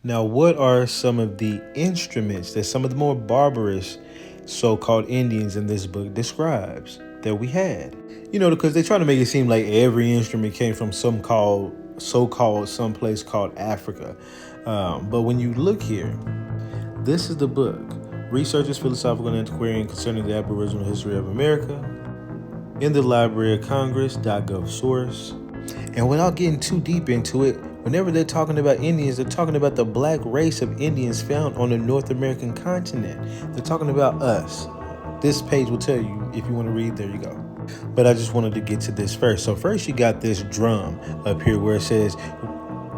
Now, what are some of the instruments that some of the more barbarous so-called Indians in this book describes that we had? Because they try to make it seem like every instrument came from so-called someplace called Africa. But when you look here, this is the book, Researchers Philosophical and Antiquarian Concerning the Aboriginal History of America, in the Library of Congress.gov source. And without getting too deep into it, whenever they're talking about Indians, they're talking about the black race of Indians found on the North American continent. They're talking about us. This page will tell you if you want to read, there you go. But I just wanted to get to this first. So first you got this drum up here where it says,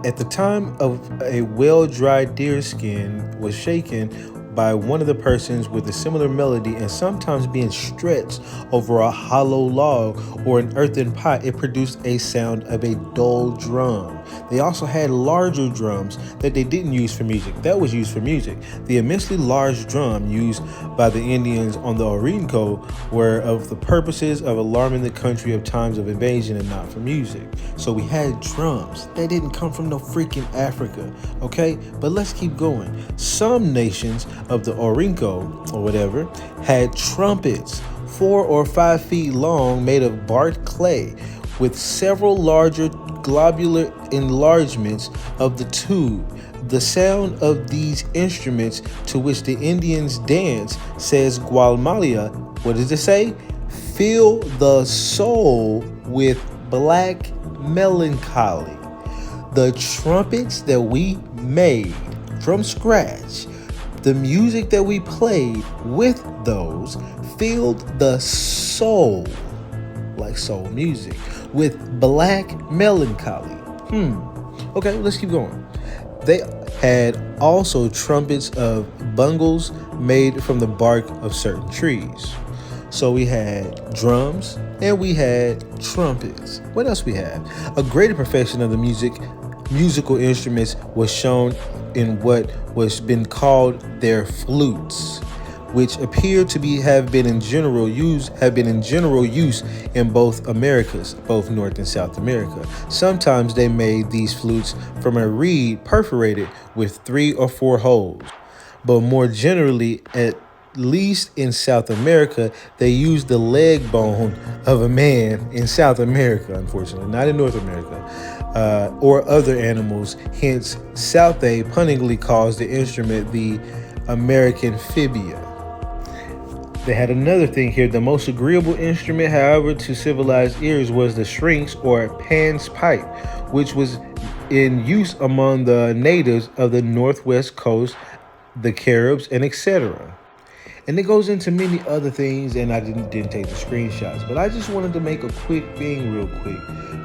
at the time of a well-dried deer skin was shaken by one of the persons with a similar melody and sometimes being stretched over a hollow log or an earthen pot, it produced a sound of a dull drum. They also had larger drums that they didn't use for music. That was used for music. The immensely large drum used by the Indians on the Orinoco were of the purposes of alarming the country of times of invasion and not for music. So we had drums. They didn't come from no freaking Africa, okay? But let's keep going. Some nations of the Orinoco or whatever had trumpets 4 or 5 feet long made of bark clay with several larger globular enlargements of the tube. The sound of these instruments to which the Indians dance, says Gualmalia, what does it say? Fill the soul with black melancholy. The trumpets that we made from scratch, the music that we played with those filled the soul, like soul music, with black melancholy. Okay, let's keep going. They had also trumpets of bungles made from the bark of certain trees. So we had drums and we had trumpets. What else we had? A greater perfection of the musical instruments was shown in what was been called their flutes, which appear to have been in general use in both Americas, both North and South America. Sometimes they made these flutes from a reed perforated with 3 or 4 holes, but more generally, at least in South America, they used the leg bone of a man in South America, unfortunately, not in North America, or other animals. Hence, Southay punningly calls the instrument the American fibia. They had another thing here. The most agreeable instrument, however, to civilized ears was the shrinks or Pan's pipe, which was in use among the natives of the northwest coast, the Caribs, and etc. And it goes into many other things, and I didn't take the screenshots, but I just wanted to make a quick thing real quick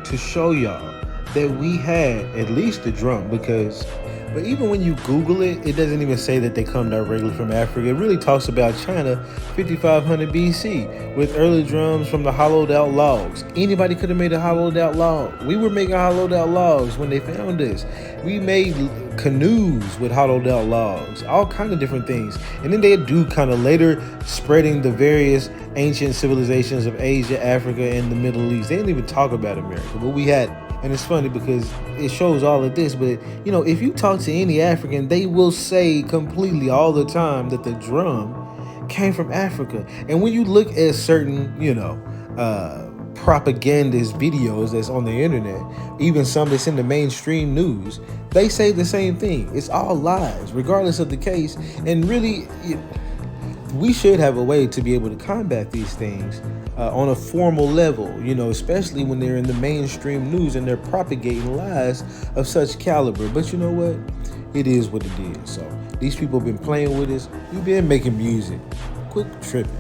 to show y'all that we had at least the drum, but even when you Google it, it doesn't even say that they come directly from Africa. It really talks about China 5500 BC with early drums from the hollowed out logs. Anybody could have made a hollowed out log. We were making hollowed out logs when they found us. We made canoes with hollowed out logs, all kind of different things. And then they do kind of later spreading the various ancient civilizations of Asia, Africa, and the Middle East. They didn't even talk about America, but we had. And it's funny because it shows all of this, but if you talk to any African, they will say completely all the time that the drum came from Africa. And when you look at certain, propagandist videos that's on the internet, even some that's in the mainstream news, they say the same thing. It's all lies, regardless of the case. And really, we should have a way to be able to combat these things on a formal level, especially when they're in the mainstream news and they're propagating lies of such caliber. But you know what? It is what it is. So these people have been playing with us. We've been making music. Quit tripping.